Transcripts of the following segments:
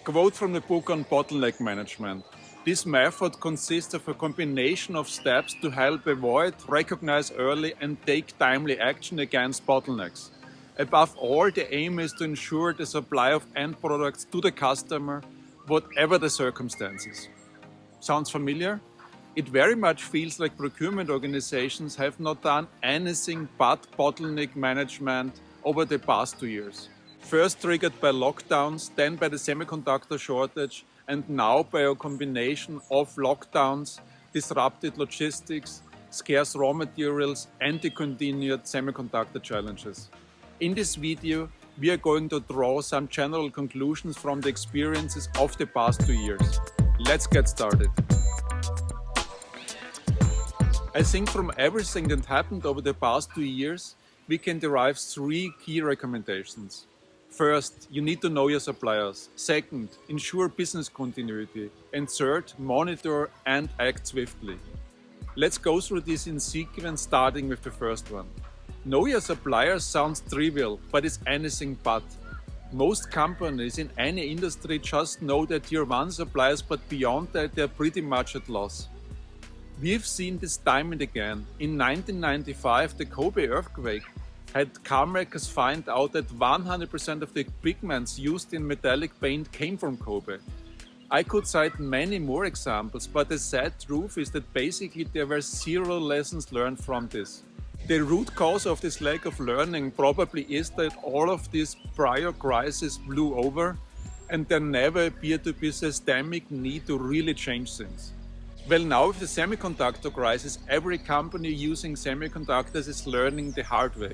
Quote from the book on Bottleneck Management. This method consists of a combination of steps to help avoid, recognize early and take timely action against bottlenecks. Above all, the aim is to ensure the supply of end products to the customer, whatever the circumstances. Sounds familiar? It very much feels like procurement organizations have not done anything but bottleneck management over the past 2 years. First triggered by lockdowns, then by the semiconductor shortage, and now by a combination of lockdowns, disrupted logistics, scarce raw materials, and the continued semiconductor challenges. In this video, we are going to draw some general conclusions from the experiences of the past 2 years. Let's get started. I think from everything that happened over the past 2 years, we can derive 3 key recommendations. First, you need to know your suppliers. Second, ensure business continuity. And third, monitor and act swiftly. Let's go through this in sequence, starting with the first one. Know your suppliers sounds trivial, but it's anything but. Most companies in any industry just know their tier 1 suppliers, but beyond that, they're pretty much at loss. We've seen this time and again. In 1995, the Kobe earthquake had car makers find out that 100% of the pigments used in metallic paint came from Kobe. I could cite many more examples, but the sad truth is that basically there were 0 lessons learned from this. The root cause of this lack of learning probably is that all of these prior crises blew over and there never appeared to be a systemic need to really change things. Well, now with the semiconductor crisis, every company using semiconductors is learning the hard way.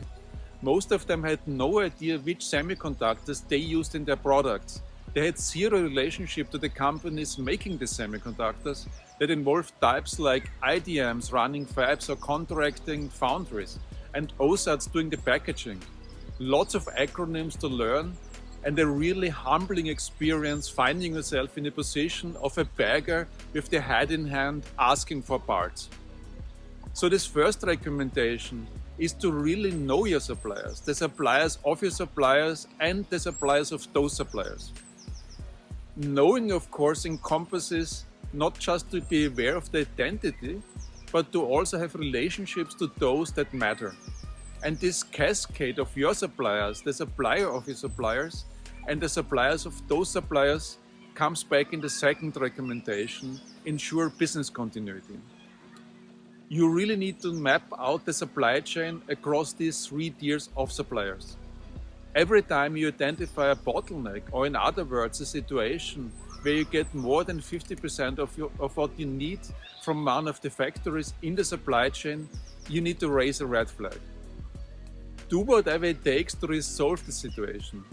Most of them had no idea which semiconductors they used in their products. They had 0 relationship to the companies making the semiconductors that involved types like IDMs running fabs or contracting foundries, and OSATs doing the packaging. Lots of acronyms to learn, and a really humbling experience finding yourself in a position of a beggar with the head in hand asking for parts. So this first recommendation is to really know your suppliers, the suppliers of your suppliers and the suppliers of those suppliers. Knowing, of course, encompasses not just to be aware of the identity, but to also have relationships to those that matter. And this cascade of your suppliers, the supplier of your suppliers, and the suppliers of those suppliers comes back in the second recommendation: ensure business continuity. You really need to map out the supply chain across these 3 tiers of suppliers. Every time you identify a bottleneck, or in other words, a situation where you get more than 50% of what you need from one of the factories in the supply chain, you need to raise a red flag. Do whatever it takes to resolve the situation.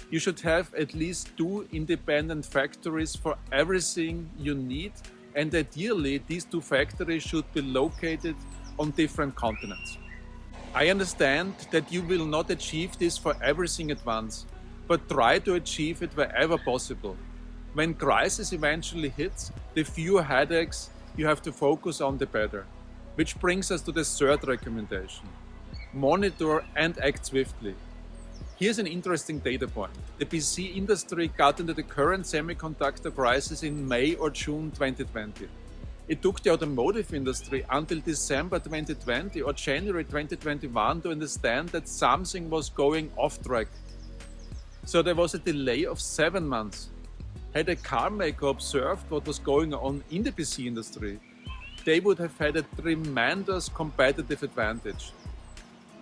You should have at least 2 independent factories for everything you need, and ideally these 2 factories should be located on different continents. I understand that you will not achieve this for everything at once, but try to achieve it wherever possible. When crisis eventually hits, the fewer headaches you have to focus on, the better. Which brings us to the third recommendation: monitor and act swiftly. Here's an interesting data point. The PC industry got into the current semiconductor crisis in May or June 2020. It took the automotive industry until December 2020 or January 2021 to understand that something was going off track. So there was a delay of 7 months. Had a car maker observed what was going on in the PC industry, they would have had a tremendous competitive advantage.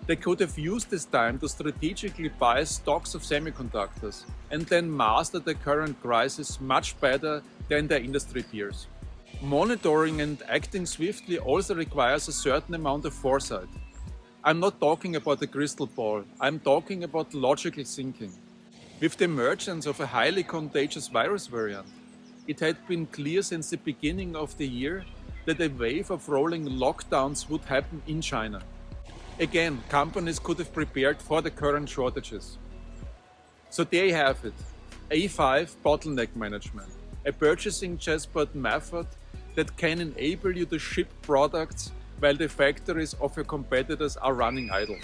They could have used this time to strategically buy stocks of semiconductors and then master the current crisis much better than their industry peers. Monitoring and acting swiftly also requires a certain amount of foresight. I'm not talking about a crystal ball, I'm talking about logical thinking. With the emergence of a highly contagious virus variant, it had been clear since the beginning of the year that a wave of rolling lockdowns would happen in China. Again, companies could have prepared for the current shortages. So there you have it, A5 Bottleneck Management, a purchasing chessboard method that can enable you to ship products while the factories of your competitors are running idle.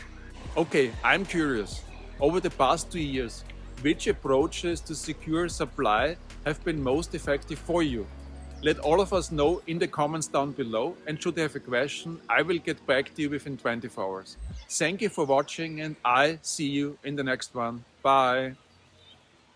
Okay, I'm curious, over the past 2 years, which approaches to secure supply have been most effective for you? Let all of us know in the comments down below, and should you have a question, I will get back to you within 24 hours. Thank you for watching, and I see you in the next one. Bye.